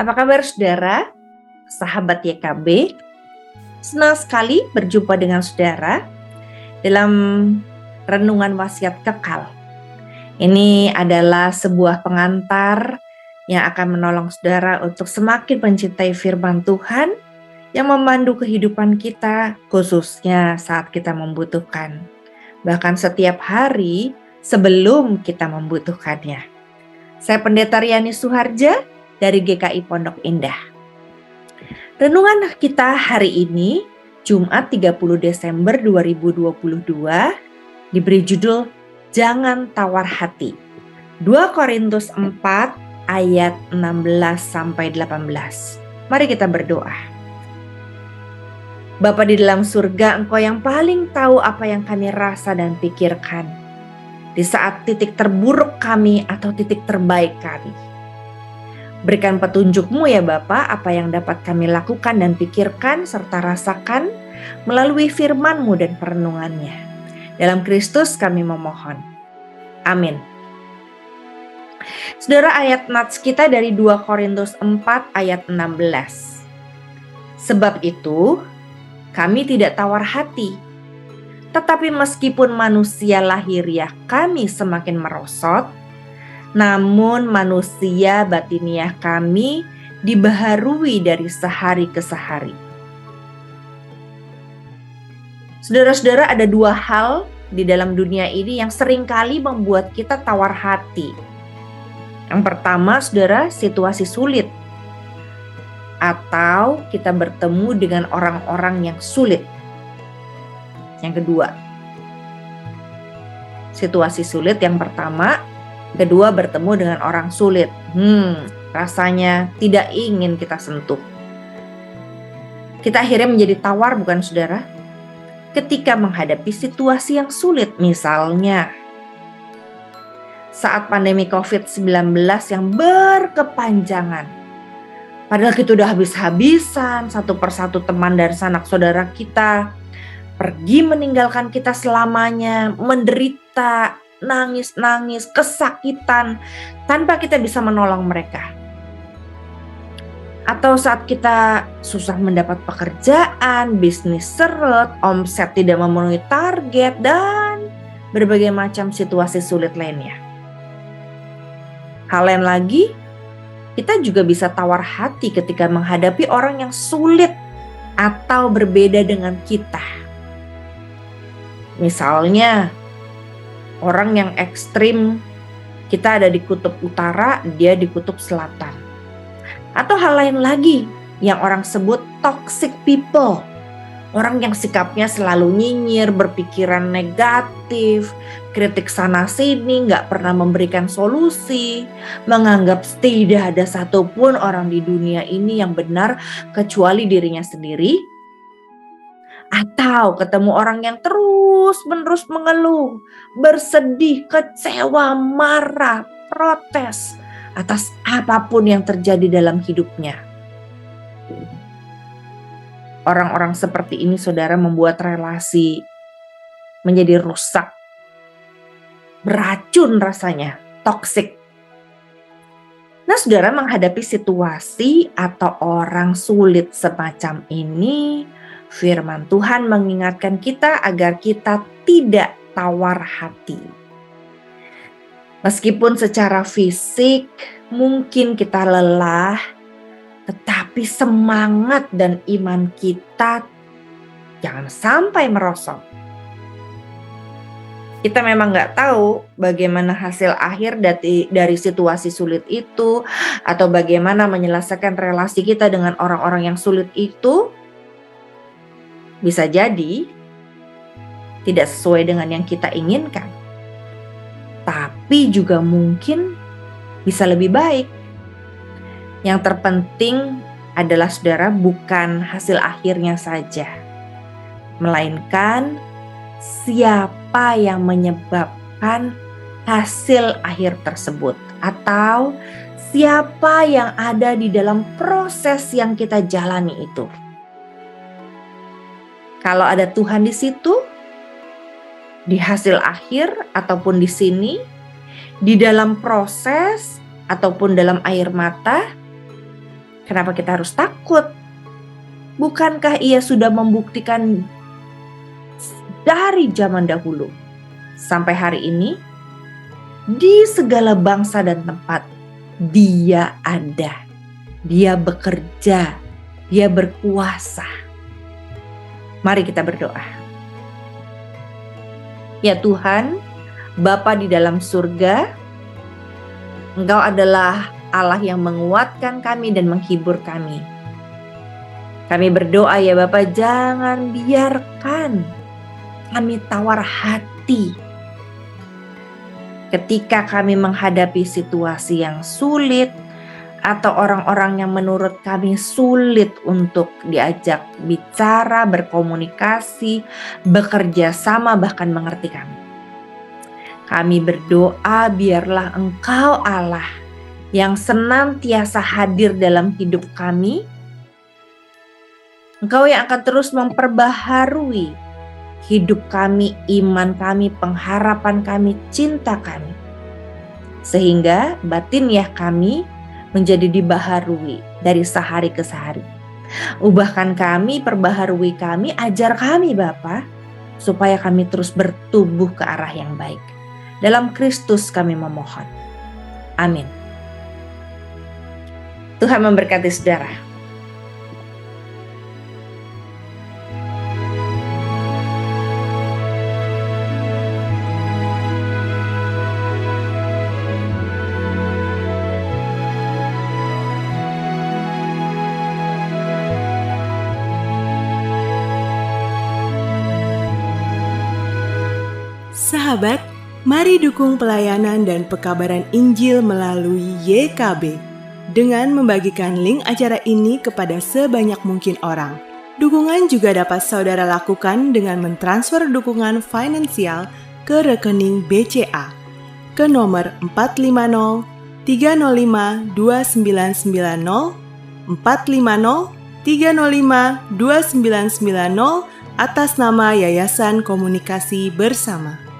Apa kabar saudara, sahabat YKB? Senang sekali berjumpa dengan saudara dalam renungan wasiat kekal. Ini adalah sebuah pengantar yang akan menolong saudara untuk semakin mencintai firman Tuhan yang memandu kehidupan kita, khususnya saat kita membutuhkan. Bahkan setiap hari sebelum kita membutuhkannya. Saya Pendeta Riani Suharja dari GKI Pondok Indah. Renungan kita hari ini, Jumat 30 Desember 2022, diberi judul Jangan Tawar Hati. 2 Korintus 4 ayat 16-18. Mari kita berdoa. Bapa di dalam surga, Engkau yang paling tahu apa yang kami rasa dan pikirkan di saat titik terburuk kami atau titik terbaik kami. Berikan petunjuk-Mu ya Bapa, apa yang dapat kami lakukan dan pikirkan serta rasakan melalui firman-Mu dan perenungannya. Dalam Kristus kami memohon. Amin. Saudara, ayat nats kita dari 2 Korintus 4 ayat 16. Sebab itu, kami tidak tawar hati. Tetapi meskipun manusia lahiriah kami semakin merosot, namun manusia batiniah kami dibaharui dari sehari ke sehari. Saudara-saudara, ada 2 hal di dalam dunia ini yang seringkali membuat kita tawar hati. Yang pertama, saudara, situasi sulit. Atau kita bertemu dengan orang-orang yang sulit. Yang kedua, situasi sulit yang pertama. Kedua, bertemu dengan orang sulit. Rasanya tidak ingin kita sentuh. Kita akhirnya menjadi tawar, bukan saudara? Ketika menghadapi situasi yang sulit, misalnya saat pandemi COVID-19 yang berkepanjangan. Padahal kita udah habis-habisan, satu persatu teman dan sanak saudara kita pergi meninggalkan kita selamanya, menderita, nangis-nangis, kesakitan, tanpa kita bisa menolong mereka. Atau saat kita susah mendapat pekerjaan, bisnis seret, omset tidak memenuhi target, dan berbagai macam situasi sulit lainnya. Hal lain lagi, kita juga bisa tawar hati ketika menghadapi orang yang sulit atau berbeda dengan kita. Misalnya, orang yang ekstrim, kita ada di kutub utara, dia di kutub selatan. Atau hal lain lagi yang orang sebut toxic people. Orang yang sikapnya selalu nyinyir, berpikiran negatif, kritik sana sini, gak pernah memberikan solusi, menganggap tidak ada satupun orang di dunia ini yang benar kecuali dirinya sendiri. Atau ketemu orang yang terus-menerus mengeluh, bersedih, kecewa, marah, protes atas apapun yang terjadi dalam hidupnya. Orang-orang seperti ini, saudara, membuat relasi menjadi rusak, beracun rasanya, toksik. Nah, saudara, menghadapi situasi atau orang sulit semacam ini, firman Tuhan mengingatkan kita agar kita tidak tawar hati. Meskipun secara fisik mungkin kita lelah, tetapi semangat dan iman kita jangan sampai merosot. Kita memang gak tahu bagaimana hasil akhir dari situasi sulit itu, atau bagaimana menyelesaikan relasi kita dengan orang-orang yang sulit itu. Bisa jadi tidak sesuai dengan yang kita inginkan. Tapi juga mungkin bisa lebih baik. Yang terpenting adalah, saudara, bukan hasil akhirnya saja, melainkan siapa yang menyebabkan hasil akhir tersebut, atau siapa yang ada di dalam proses yang kita jalani itu. Kalau ada Tuhan di situ, di hasil akhir ataupun di sini, di dalam proses ataupun dalam air mata, Kenapa kita harus takut? Bukankah Ia sudah membuktikan dari zaman dahulu sampai hari ini, di segala bangsa dan tempat Dia ada, Dia bekerja, Dia berkuasa. Mari kita berdoa. Ya Tuhan, Bapa di dalam surga, Engkau adalah Allah yang menguatkan kami dan menghibur kami. Kami berdoa ya Bapa, jangan biarkan kami tawar hati ketika kami menghadapi situasi yang sulit atau orang-orang yang menurut kami sulit untuk diajak bicara, berkomunikasi, bekerja sama, bahkan mengerti kami. Kami berdoa biarlah Engkau Allah yang senantiasa hadir dalam hidup kami. Engkau yang akan terus memperbaharui hidup kami, iman kami, pengharapan kami, cinta kami. Sehingga batiniah kami menjadi dibaharui dari sehari ke sehari. Ubahkan kami, perbaharui kami, ajar kami Bapa, supaya kami terus bertumbuh ke arah yang baik. Dalam Kristus kami memohon. Amin. Tuhan memberkati saudara. Sahabat, mari dukung pelayanan dan pekabaran Injil melalui YKB dengan membagikan link acara ini kepada sebanyak mungkin orang. Dukungan juga dapat saudara lakukan dengan mentransfer dukungan finansial ke rekening BCA ke nomor 450 305 2990 450 305 2990 atas nama Yayasan Komunikasi Bersama.